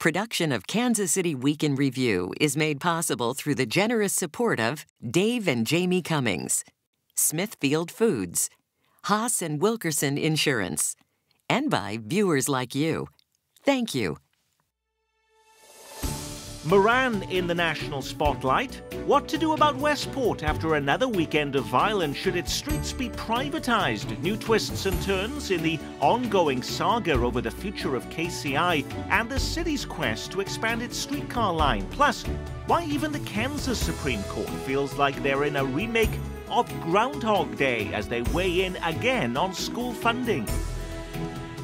Production of Kansas City Week in Review is made possible through the generous support of Dave and Jamie Cummings, Smithfield Foods, Haas and Wilkerson Insurance, and by viewers like you. Thank you. Moran in the national spotlight. What to do about Westport after another weekend of violence? Should its streets be privatised? New twists and turns in the ongoing saga over the future of KCI and the city's quest to expand its streetcar line. Plus, why even the Kansas Supreme Court feels like they're in a remake of Groundhog Day as they weigh in again on school funding.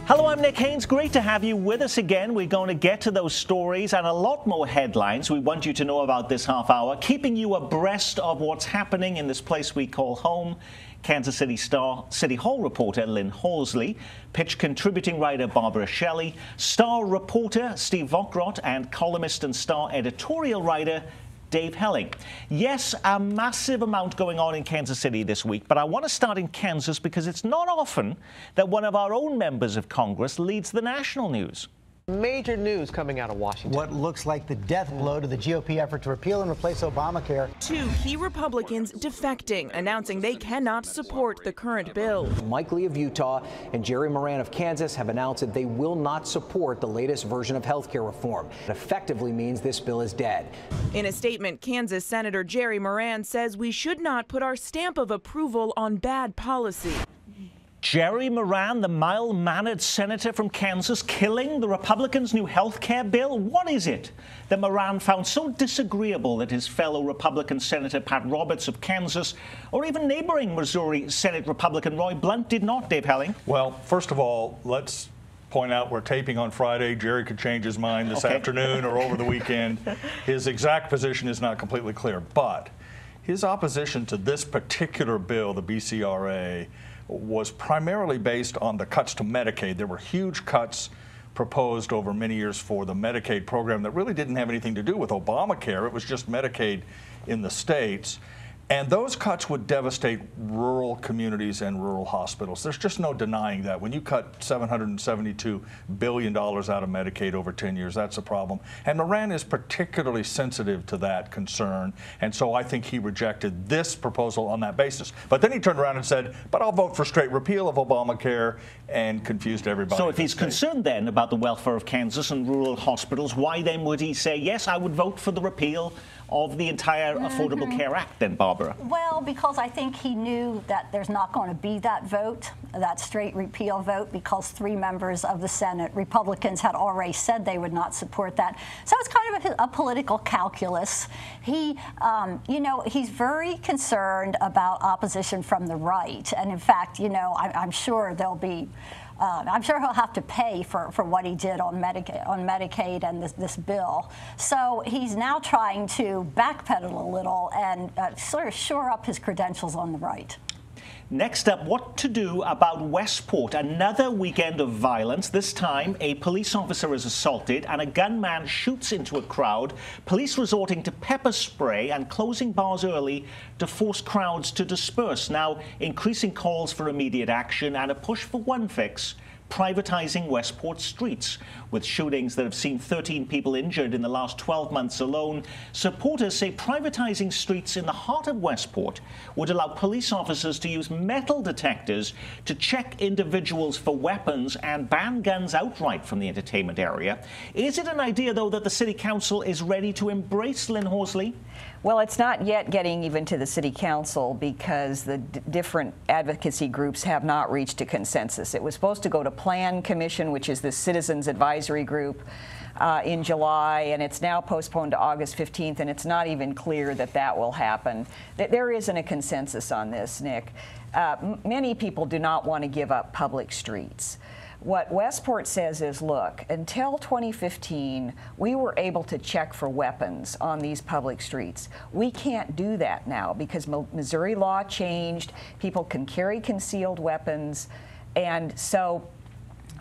Hello, I'm Nick Haynes. Great to have you with us again. We're going to get to those stories and a lot more headlines we want you to know about this half hour, keeping you abreast of what's happening in this place we call home. Kansas City Star City Hall reporter Lynn Horsley, Pitch contributing writer Barbara Shelley, Star reporter Steve Vokrot, and columnist and Star editorial writer Dave Helling. Yes, a massive amount going on in Kansas City this week, but I want to start in Kansas because it's not often that one of our own members of Congress leads the national news. Major news coming out of Washington. What looks like the death blow to the GOP effort to repeal and replace Obamacare. Two key Republicans defecting, announcing they cannot support the current bill. Mike Lee of Utah and Jerry Moran of Kansas have announced that they will not support the latest version of health care reform. It effectively means this bill is dead. In a statement, Kansas Senator Jerry Moran says we should not put our stamp of approval on bad policy. Jerry Moran, the mild-mannered senator from Kansas, killing the Republicans' new health care bill? What is it that Moran found so disagreeable that his fellow Republican Senator Pat Roberts of Kansas, or even neighboring Missouri Senate Republican Roy Blunt, did not, Dave Helling? Well, first of all, let's point out we're taping on Friday. Jerry could change his mind this afternoon or over the weekend. His exact position is not completely clear, but his opposition to this particular bill, the BCRA, was primarily based on the cuts to Medicaid. There were huge cuts proposed over many years for the Medicaid program that really didn't have anything to do with Obamacare. It was just Medicaid in the states. And those cuts would devastate rural communities and rural hospitals. There's just no denying that. When you cut $772 billion out of Medicaid over 10 years, that's a problem. And Moran is particularly sensitive to that concern. And so I think he rejected this proposal on that basis. But then he turned around and said, but I'll vote for straight repeal of Obamacare, and confused everybody. So if he's concerned then about the welfare of Kansas and rural hospitals, why then would he say, yes, I would vote for the repeal of the entire Affordable Care Act then, Barbara? Well, because I think he knew that there's not going to be that vote, that straight repeal vote, because 3 members of the Senate, Republicans, had already said they would not support that. So it's kind of a political calculus. He, you know, he's very concerned about opposition from the right. And in fact, you know, I'm sure there'll be I'm sure he'll have to pay for what he did on Medicaid and this bill. So he's now trying to backpedal a little and sort of shore up his credentials on the right. Next up, what to do about Westport. Another weekend of violence. This time, a police officer is assaulted and a gunman shoots into a crowd. Police resorting to pepper spray and closing bars early to force crowds to disperse. Now, increasing calls for immediate action and a push for one fix: privatizing Westport streets. With shootings that have seen 13 people injured in the last 12 months alone, supporters say privatizing streets in the heart of Westport would allow police officers to use metal detectors to check individuals for weapons and ban guns outright from the entertainment area. Is it an idea, though, that the City Council is ready to embrace, Lynn Horsley? Well, it's not yet getting even to the City Council because the different advocacy groups have not reached a consensus. It was supposed to go to Plan Commission, which is the Citizens Advisory Group, in July, and it's now postponed to August 15th, and it's not even clear that that will happen. There isn't a consensus on this, Nick. Many people do not want to give up public streets. What Westport says is, look, until 2015, we were able to check for weapons on these public streets. We can't do that now because Missouri law changed. People can carry concealed weapons, and so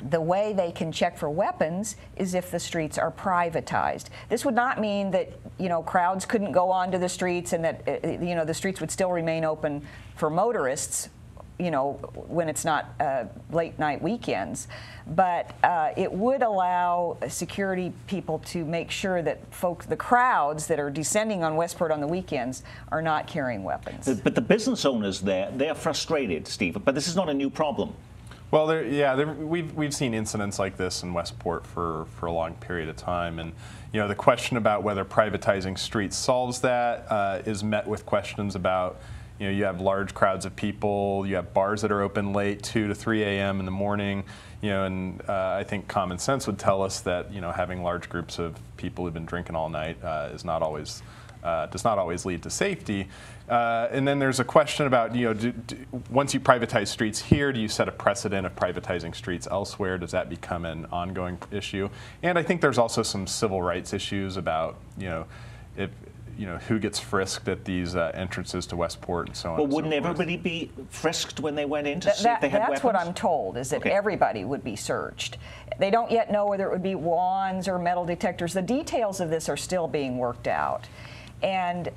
the way they can check for weapons is if the streets are privatized. This would not mean that, you know, crowds couldn't go onto the streets and that, you know, the streets would still remain open for motorists you know, when it's not late night weekends. But it would allow security people to make sure that the crowds that are descending on Westport on the weekends are not carrying weapons. But the business owners there, they're frustrated, Steve, but this is not a new problem. Well, we've seen incidents like this in Westport for a long period of time, and you know the question about whether privatizing streets solves that is met with questions about, you know, you have large crowds of people, you have bars that are open late, 2 to 3 a.m. in the morning, you know, and I think common sense would tell us that, you know, having large groups of people who've been drinking all night does not always lead to safety. And then there's a question about, you know, once you privatize streets here, do you set a precedent of privatizing streets elsewhere? Does that become an ongoing issue? And I think there's also some civil rights issues about, you know, who gets frisked at these entrances to Westport and so on. Well, wouldn't everybody be frisked when they went in to see if they had weapons? That's what I'm told, is that everybody would be searched. They don't yet know whether it would be wands or metal detectors. The details of this are still being worked out. And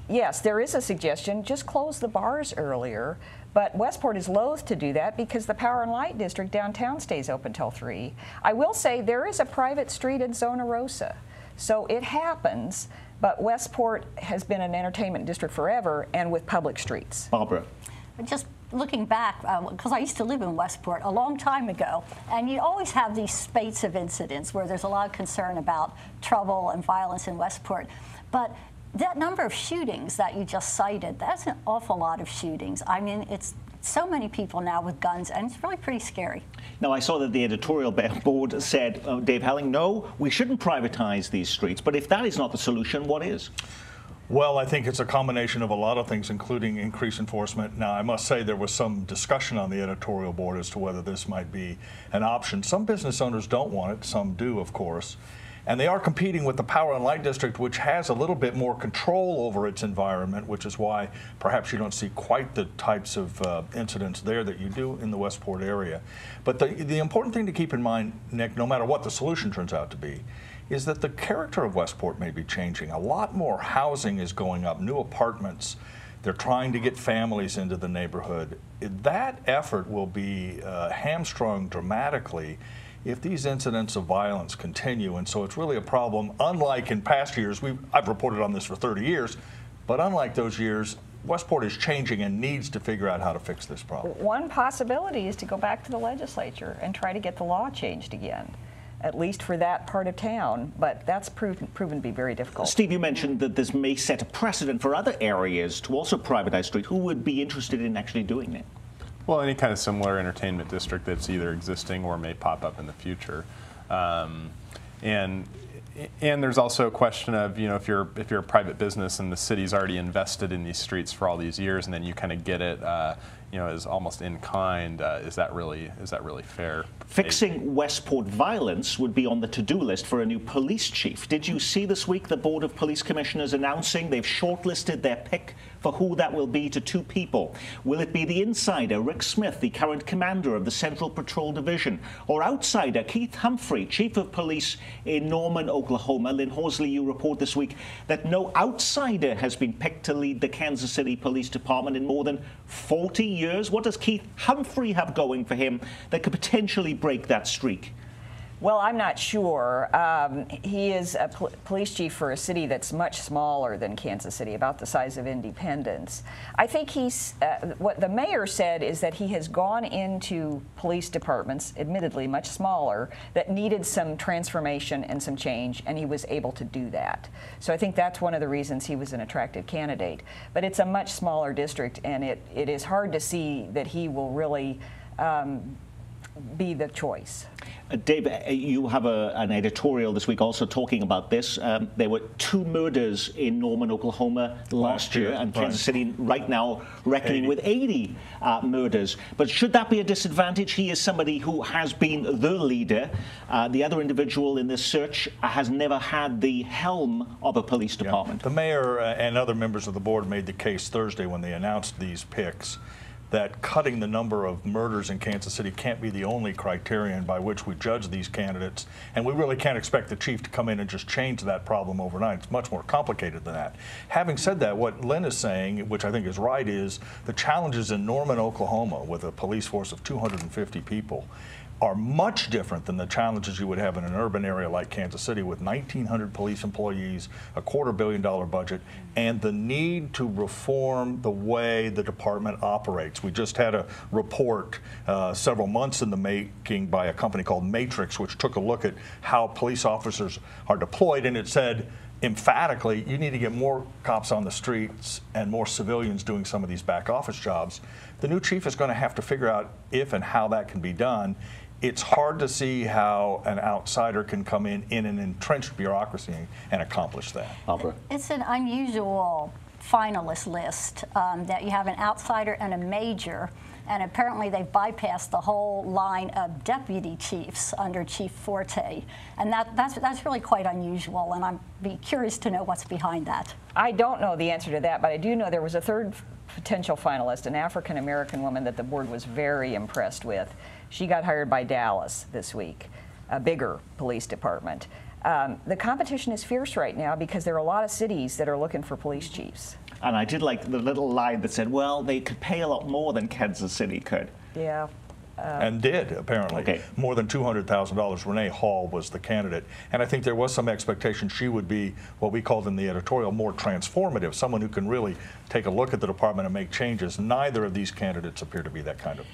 yes, there is a suggestion, just close the bars earlier, but Westport is loath to do that because the Power and Light District downtown stays open till 3. I will say there is a private street in Zona Rosa, so it happens, but Westport has been an entertainment district forever and with public streets. Barbara. Just looking back, because I used to live in Westport a long time ago, and you always have these spates of incidents where there's a lot of concern about trouble and violence in Westport. But that number of shootings that you just cited, that's an awful lot of shootings. I mean, it's so many people now with guns, and it's really pretty scary. Now, I saw that the editorial board said, Dave Helling, no, we shouldn't privatize these streets. But if that is not the solution, what is? Well, I think it's a combination of a lot of things, including increased enforcement. Now, I must say there was some discussion on the editorial board as to whether this might be an option. Some business owners don't want it, some do, of course. And they are competing with the Power and Light District, which has a little bit more control over its environment, which is why perhaps you don't see quite the types of incidents there that you do in the Westport area. But the important thing to keep in mind, Nick, no matter what the solution turns out to be, is that the character of Westport may be changing. A lot more housing is going up, new apartments. They're trying to get families into the neighborhood. That effort will be hamstrung dramatically if these incidents of violence continue. And so it's really a problem, unlike in past years. I've reported on this for 30 years, but unlike those years, Westport is changing and needs to figure out how to fix this problem. One possibility is to go back to the legislature and try to get the law changed again, at least for that part of town, but that's proven to be very difficult. Steve, you mentioned that this may set a precedent for other areas to also privatize street. Who would be interested in actually doing that? Well, any kind of similar entertainment district that's either existing or may pop up in the future. And there's also a question of, you know, if you're a private business and the city's already invested in these streets for all these years, and then you kind of get it, you know, as almost in kind, is that really fair? Fixing Westport violence would be on the to-do list for a new police chief. Did you see this week the Board of Police Commissioners announcing they've shortlisted their pick for who that will be to 2 people? Will it be the insider, Rick Smith, the current commander of the Central Patrol Division, or outsider, Keith Humphrey, chief of police in Norman, Oklahoma? Lynn Horsley, you report this week that no outsider has been picked to lead the Kansas City Police Department in more than 40 years. What does Keith Humphrey have going for him that could potentially break that streak? Well, I'm not sure. He is a police chief for a city that's much smaller than Kansas City, about the size of Independence. I think what the mayor said is that he has gone into police departments, admittedly much smaller, that needed some transformation and some change, and he was able to do that. So I think that's one of the reasons he was an attractive candidate. But it's a much smaller district, and it is hard to see that he will really be the choice. Dave, you have an editorial this week also talking about this. There were 2 murders in Norman, Oklahoma last year, and Kansas City right now reckoning with 80 murders. But should that be a disadvantage? He is somebody who has been the leader. The other individual in this search has never had the helm of a police department. The mayor and other members of the board made the case Thursday when they announced these picks that cutting the number of murders in Kansas City can't be the only criterion by which we judge these candidates, and we really can't expect the chief to come in and just change that problem overnight. It's much more complicated than that. Having said that, what Lynn is saying, which I think is right, is the challenges in Norman, Oklahoma, with a police force of 250 people, are much different than the challenges you would have in an urban area like Kansas City with 1,900 police employees, a $250 million budget, and the need to reform the way the department operates. We just had a report several months in the making by a company called Matrix, which took a look at how police officers are deployed, and it said emphatically, you need to get more cops on the streets and more civilians doing some of these back office jobs. The new chief is going to have to figure out if and how that can be done. It's hard to see how an outsider can come in an entrenched bureaucracy and accomplish that. Barbara? It's an unusual finalist list that you have an outsider and a major, and apparently they've bypassed the whole line of deputy chiefs under Chief Forte, and that's really quite unusual, and I'd be curious to know what's behind that. I don't know the answer to that, but I do know there was a third potential finalist, an African-American woman that the board was very impressed with. She got hired by Dallas this week, a bigger police department. The competition is fierce right now because there are a lot of cities that are looking for police chiefs. And I did like the little line that said, well, they could pay a lot more than Kansas City could. Yeah. And did, apparently. Okay. More than $200,000. Renee Hall was the candidate. And I think there was some expectation she would be what we called in the editorial more transformative, someone who can really take a look at the department and make changes. Neither of these candidates appear to be that kind of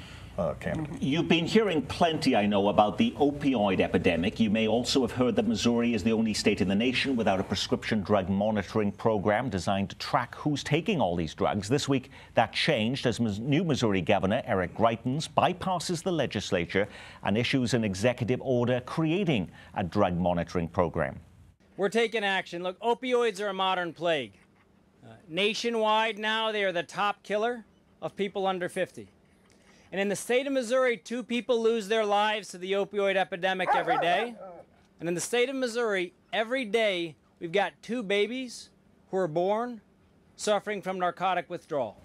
candidate. You've been hearing plenty, I know, about the opioid epidemic. You may also have heard that Missouri is the only state in the nation without a prescription drug monitoring program designed to track who's taking all these drugs. This week, that changed as new Missouri Governor Eric Greitens bypasses the legislature and issues an executive order creating a drug monitoring program. We're taking action. Look, opioids are a modern plague. Nationwide now, they are the top killer of people under 50. And in the state of Missouri, 2 people lose their lives to the opioid epidemic every day. And in the state of Missouri, every day, we've got 2 babies who are born suffering from narcotic withdrawal.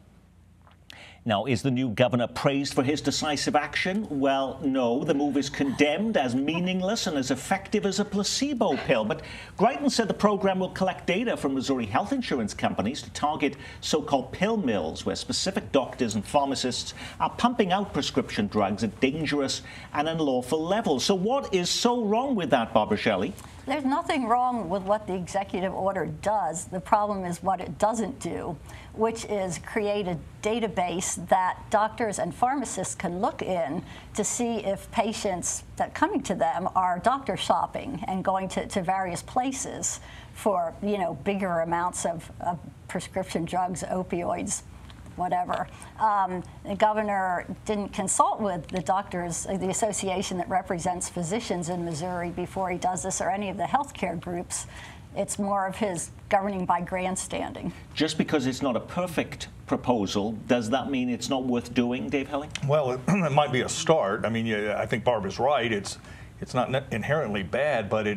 Now, is the new governor praised for his decisive action? Well, no. The move is condemned as meaningless and as effective as a placebo pill. But Greitens said the program will collect data from Missouri health insurance companies to target so-called pill mills, where specific doctors and pharmacists are pumping out prescription drugs at dangerous and unlawful levels. So what is so wrong with that, Barbara Shelley? There's nothing wrong with what the executive order does. The problem is what it doesn't do, which is create a database that doctors and pharmacists can look in to see if patients that coming to them are doctor shopping and going to various places for, you know, bigger amounts of prescription drugs, opioids, whatever. The governor didn't consult with the doctors, the association that represents physicians in Missouri before he does this, or any of the healthcare groups. It's more of his governing by grandstanding. Just because it's not a perfect proposal, does that mean it's not worth doing, Dave Helling? Well, it might be a start. I mean, I think Barbara's right. It's not inherently bad, but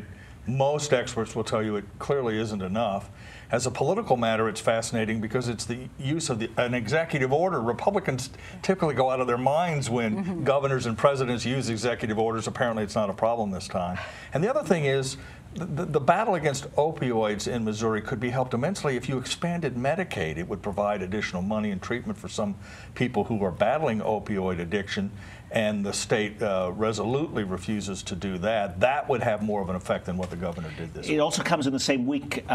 most experts will tell you it clearly isn't enough. As a political matter, it's fascinating because it's the use of an executive order. Republicans typically go out of their minds when governors and presidents use executive orders. Apparently, it's not a problem this time. And the other thing is, the battle against opioids in Missouri could be helped immensely if you expanded Medicaid. It would provide additional money and treatment for some people who are battling opioid addiction, and the state resolutely refuses to do that. That would have more of an effect than what the governor did this week. It also comes in the same week,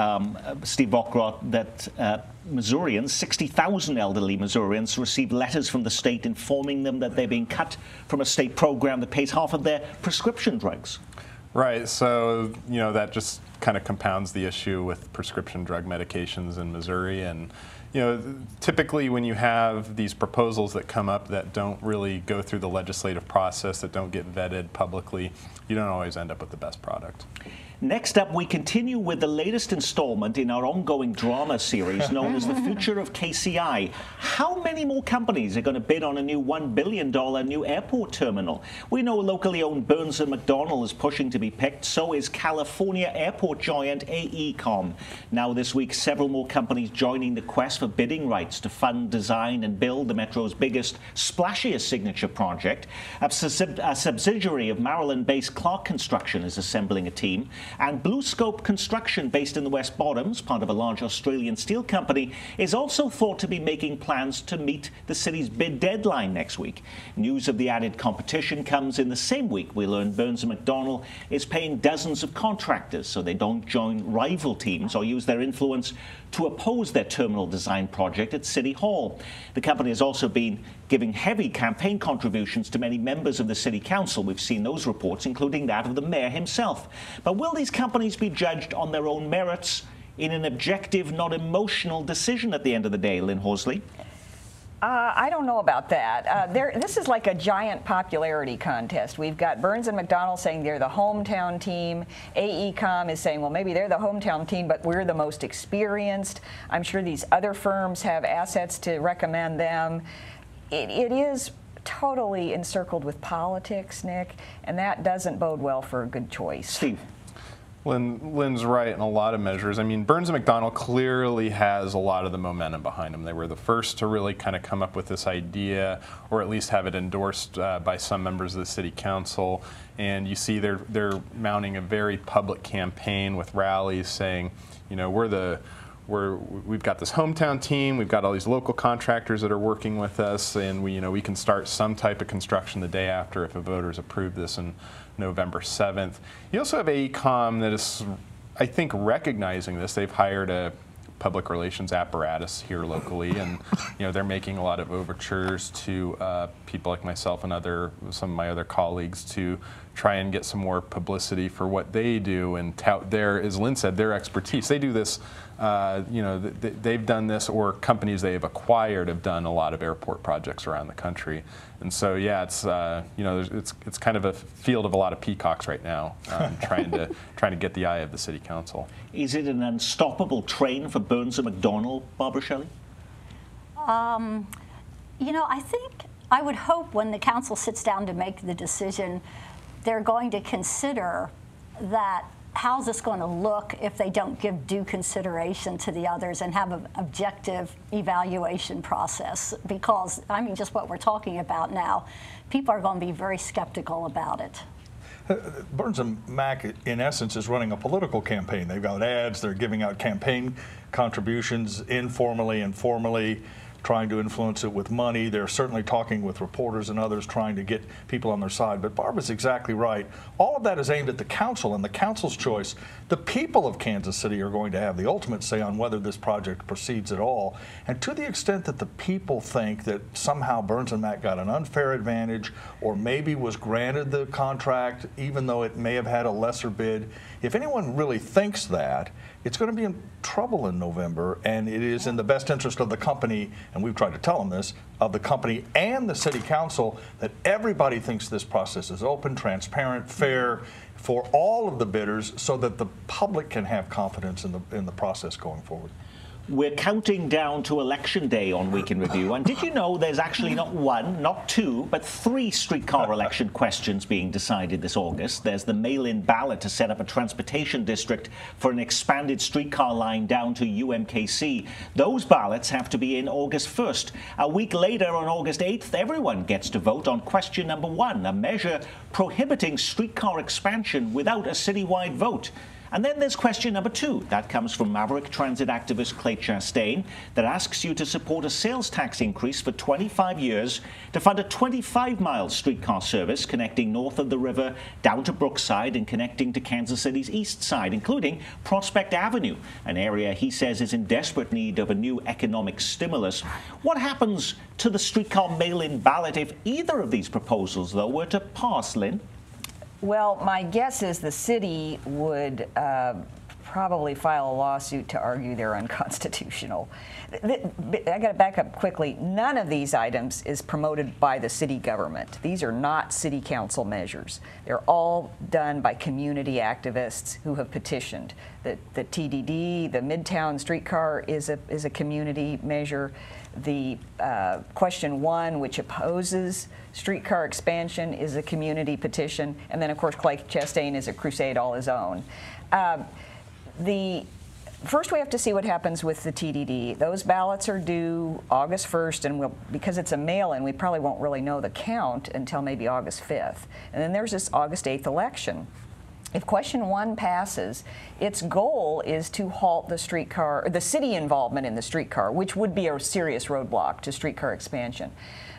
Steve Bockrot, that Missourians, 60,000 elderly Missourians, received letters from the state informing them that they're being cut from a state program that pays half of their prescription drugs. Right, so, you know, that just kind of compounds the issue with prescription drug medications in Missouri. And, you know, typically when you have these proposals that come up that don't really go through the legislative process, that don't get vetted publicly, you don't always end up with the best product. Next up, we continue with the latest installment in our ongoing drama series known as The Future of KCI. How many more companies are going to bid on a new $1 billion new airport terminal? We know locally owned Burns & McDonnell is pushing to be picked. So is California airport giant AECOM. Now this week, several more companies joining the quest for bidding rights to fund, design and build the Metro's biggest, splashiest signature project. A subsidiary of Maryland-based Clark Construction is assembling a team. And BlueScope Construction, based in the West Bottoms, part of a large Australian steel company, is also thought to be making plans to meet the city's bid deadline next week. News of the added competition comes in the same week we learn Burns & McDonnell is paying dozens of contractors so they don't join rival teams or use their influence to oppose their terminal design project at City Hall. The company has also been giving heavy campaign contributions to many members of the City Council. We've seen those reports, including that of the mayor himself. But will these companies be judged on their own merits in an objective, not emotional decision at the end of the day, Lynn Horsley? I don't know about that. This is like a giant popularity contest. We've got Burns & McDonnell saying they're the hometown team. AECOM is saying, well, maybe they're the hometown team, but we're the most experienced. I'm sure these other firms have assets to recommend them. It is totally encircled with politics, Nick, and that doesn't bode well for a good choice. Steve. Lynn's right in a lot of measures. I mean, Burns & McDonnell clearly has a lot of the momentum behind them. They were the first to really kind of come up with this idea, or at least have it endorsed by some members of the City Council. And you see they're mounting a very public campaign with rallies saying, you know, we've got this hometown team, we've got all these local contractors that are working with us, and we can start some type of construction the day after if the voters approve this in November 7th. You also have AECOM that is, I think, recognizing this. They've hired a public relations apparatus here locally, and they're making a lot of overtures to people like myself and some of my other colleagues to try and get some more publicity for what they do and tout their, as Lynn said, their expertise. They do this, they've done this, or companies they have acquired have done a lot of airport projects around the country. And so, yeah, it's it's kind of a field of a lot of peacocks right now, trying to get the eye of the City Council. Is it an unstoppable train for Burns & McDonnell, Barbara Shelley? I would hope when the council sits down to make the decision, they're going to consider that how's this going to look if they don't give due consideration to the others and have an objective evaluation process? Because, I mean, just what we're talking about now, people are going to be very skeptical about it. Burns & Mac, in essence, is running a political campaign. They've got ads, they're giving out campaign contributions informally and formally, trying to influence it with money. They're certainly talking with reporters and others, trying to get people on their side. But Barbara's exactly right. All of that is aimed at the council and the council's choice. The people of Kansas City are going to have the ultimate say on whether this project proceeds at all. And to the extent that the people think that somehow Burns & Mac got an unfair advantage, or maybe was granted the contract even though it may have had a lesser bid, if anyone really thinks that, it's going to be in trouble in November, and it is in the best interest of the company, and we've tried to tell them this, of the company and the City Council, that everybody thinks this process is open, transparent, fair for all of the bidders, so that the public can have confidence in the process going forward. We're counting down to Election Day on Week in Review, and did you know there's actually not one, not two, but 3 streetcar election questions being decided this August? There's the mail-in ballot to set up a transportation district for an expanded streetcar line down to UMKC. Those ballots have to be in August 1st. A week later, on August 8th, everyone gets to vote on question number 1, a measure prohibiting streetcar expansion without a citywide vote. And then there's question number 2. That comes from Maverick transit activist Clay Chastain, that asks you to support a sales tax increase for 25 years to fund a 25-mile streetcar service connecting north of the river down to Brookside and connecting to Kansas City's east side, including Prospect Avenue, an area he says is in desperate need of a new economic stimulus. What happens to the streetcar mail-in ballot if either of these proposals, though, were to pass, Lynn? Well, my guess is the city would probably file a lawsuit to argue they're unconstitutional. I got to back up quickly. None of these items is promoted by the city government. These are not city council measures. They're all done by community activists who have petitioned. The TDD, the Midtown streetcar is a community measure. The question 1, which opposes streetcar expansion, is a community petition. And then, of course, Clay Chastain is a crusade all his own. First, we have to see what happens with the TDD. Those ballots are due August 1st, and because it's a mail-in, we probably won't really know the count until maybe August 5th. And then there's this August 8th election. If question 1 passes, its goal is to halt the streetcar, the city involvement in the streetcar, which would be a serious roadblock to streetcar expansion.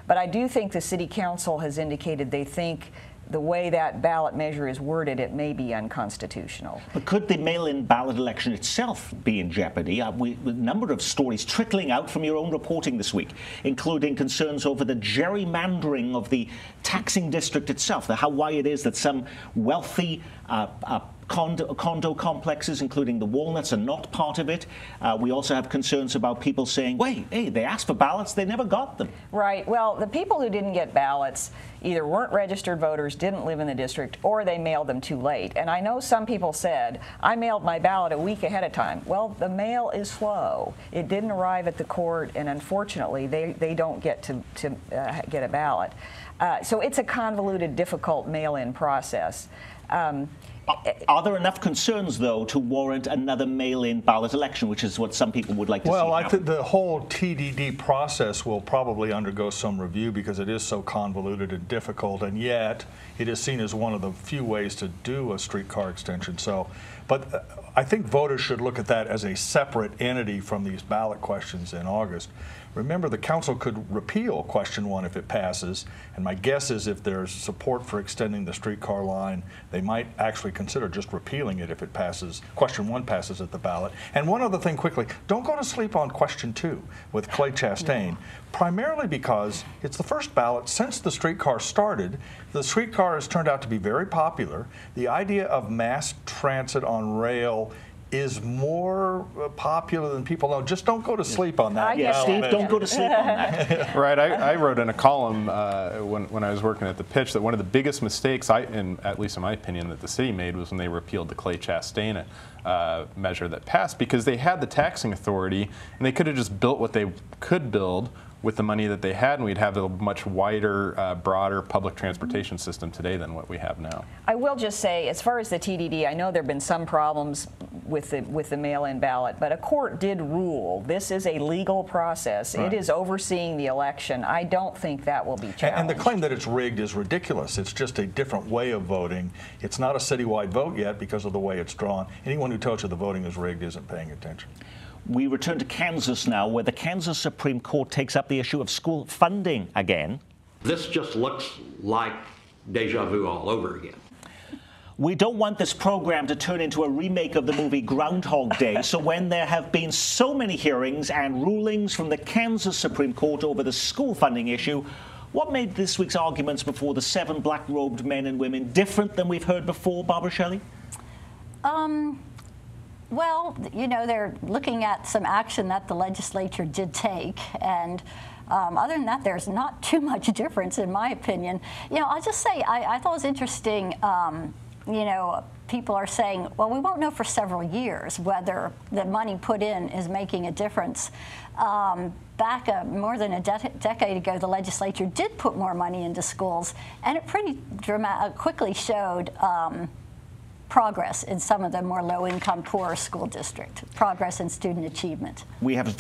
But I do think the city council has indicated they think the way that ballot measure is worded, it may be unconstitutional. But could the mail-in ballot election itself be in jeopardy? A number of stories trickling out from your own reporting this week, including concerns over the gerrymandering of the taxing district itself, how why it is that some wealthy condo complexes, including the Walnuts, are not part of it. We also have concerns about people saying, wait, hey, they asked for ballots, they never got them. Right. Well, the people who didn't get ballots either weren't registered voters, didn't live in the district, or they mailed them too late. And I know some people said, I mailed my ballot a week ahead of time. Well, the mail is slow. It didn't arrive at the court, and unfortunately, they don't get to get a ballot. So it's a convoluted, difficult mail-in process. Are there enough concerns, though, to warrant another mail-in ballot election, which is what some people would like to see? Well, I think the whole TDD process will probably undergo some review because it is so convoluted and difficult, and yet it is seen as one of the few ways to do a streetcar extension. But I think voters should look at that as a separate entity from these ballot questions in August. Remember, the council could repeal question 1 if it passes, and my guess is if there's support for extending the streetcar line, they might actually consider just repealing it if it passes, question 1 passes at the ballot. And one other thing quickly, don't go to sleep on question 2 with Clay Chastain, primarily because it's the first ballot since the streetcar started. The streetcar has turned out to be very popular. The idea of mass transit on rail is more popular than people know. Just don't go to sleep on that. Yeah, Steve, don't go to sleep on that. Right. I wrote in a column when I was working at the Pitch that one of the biggest mistakes, at least in my opinion, that the city made was when they repealed the Clay Chastain measure that passed, because they had the taxing authority and they could have just built what they could build with the money that they had, and we'd have a much wider, broader public transportation system today than what we have now. I will just say, as far as the TDD, I know there have been some problems with the mail-in ballot, but a court did rule this is a legal process. Right. It is overseeing the election. I don't think that will be challenged. And the claim that it's rigged is ridiculous. It's just a different way of voting. It's not a citywide vote yet because of the way it's drawn. Anyone who tells you the voting is rigged isn't paying attention. We return to Kansas now, where the Kansas Supreme Court takes up the issue of school funding again. This just looks like deja vu all over again. We don't want this program to turn into a remake of the movie Groundhog Day, so when there have been so many hearings and rulings from the Kansas Supreme Court over the school funding issue, what made this week's arguments before the 7 black-robed men and women different than we've heard before, Barbara Shelley? Well, you know, they're looking at some action that the legislature did take, and other than that, there's not too much difference, in my opinion. You know, I'll just say, I thought it was interesting, you know, people are saying, well, we won't know for several years whether the money put in is making a difference. Back more than a decade ago, the legislature did put more money into schools, and it pretty quickly showed progress in some of the more low-income, poorer school districts, progress in student achievement. We have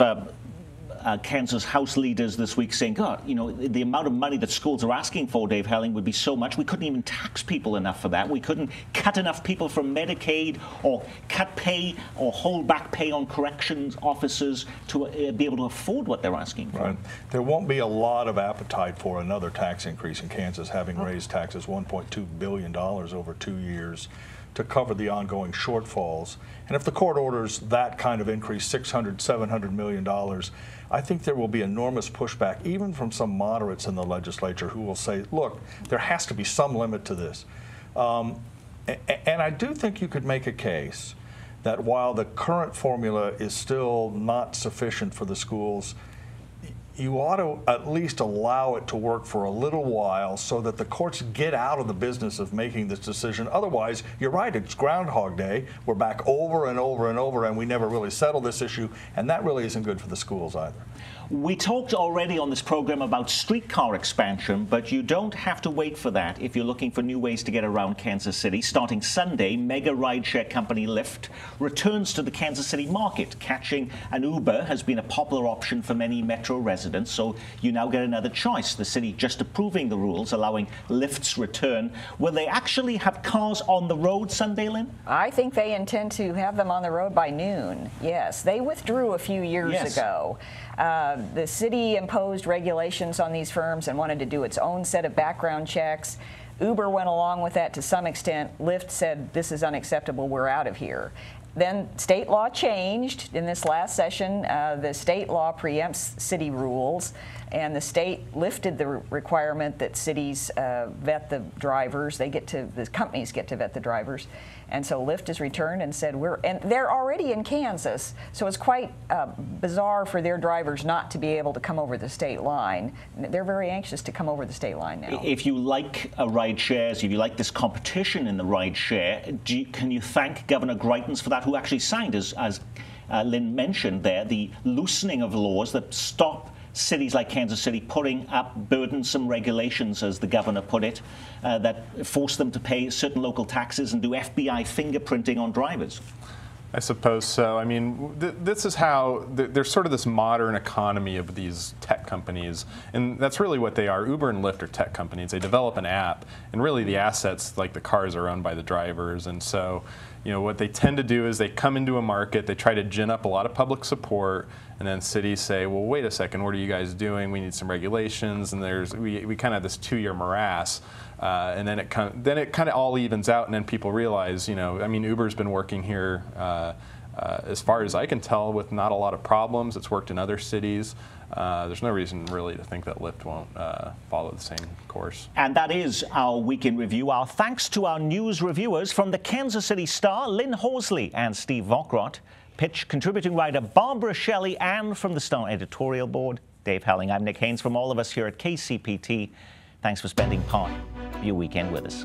Kansas House leaders this week saying, God, you know, the amount of money that schools are asking for, Dave Helling, would be so much. We couldn't even tax people enough for that. We couldn't cut enough people from Medicaid or cut pay or hold back pay on corrections officers to be able to afford what they're asking for. Right. There won't be a lot of appetite for another tax increase in Kansas, having raised taxes $1.2 billion over 2 years to cover the ongoing shortfalls. And if the court orders that kind of increase, $600, $700 million, I think there will be enormous pushback, even from some moderates in the legislature who will say, look, there has to be some limit to this. And I do think you could make a case that while the current formula is still not sufficient for the schools, you ought to at least allow it to work for a little while so that the courts get out of the business of making this decision. Otherwise, you're right, it's Groundhog Day. We're back over and over and over, and we never really settle this issue, and that really isn't good for the schools either. We talked already on this program about streetcar expansion, but you don't have to wait for that if you're looking for new ways to get around Kansas City. Starting Sunday, mega rideshare company Lyft returns to the Kansas City market. Catching an Uber has been a popular option for many Metro residents, so you now get another choice. The city just approving the rules, allowing Lyft's return. Will they actually have cars on the road Sunday, Lynn? I think they intend to have them on the road by noon, yes. They withdrew a few years ago. The city imposed regulations on these firms and wanted to do its own set of background checks. Uber went along with that to some extent. Lyft said, this is unacceptable, we're out of here. Then state law changed in this last session. The state law preempts city rules, and the state lifted the requirement that cities vet the drivers. The companies get to vet the drivers. And so Lyft has returned and said, and they're already in Kansas, so it's quite bizarre for their drivers not to be able to come over the state line. They're very anxious to come over the state line now. If you like ride shares, if you like this competition in the ride share, can you thank Governor Greitens for that, who actually signed, as Lynn mentioned there, the loosening of laws that stop cities like Kansas City putting up burdensome regulations, as the governor put it, that force them to pay certain local taxes and do FBI fingerprinting on drivers? I suppose so. I mean, this is how there's sort of this modern economy of these tech companies, and that's really what they are. Uber and Lyft are tech companies. They develop an app, and really the assets, like the cars, are owned by the drivers. And so, you know, what they tend to do is they come into a market, they try to gin up a lot of public support, and then cities say, well, wait a second, what are you guys doing? We need some regulations, and we kind of have this 2-year morass. And then it kind of all evens out, and then people realize, you know, I mean, Uber's been working here, as far as I can tell, with not a lot of problems. It's worked in other cities. There's no reason really to think that Lyft won't follow the same course. And that is our Week in Review. Our thanks to our news reviewers from the Kansas City Star, Lynn Horsley and Steve Vokrot, Pitch contributing writer Barbara Shelley, and from the Star editorial board, Dave Helling. I'm Nick Haynes. From all of us here at KCPT, thanks for spending part of your weekend with us.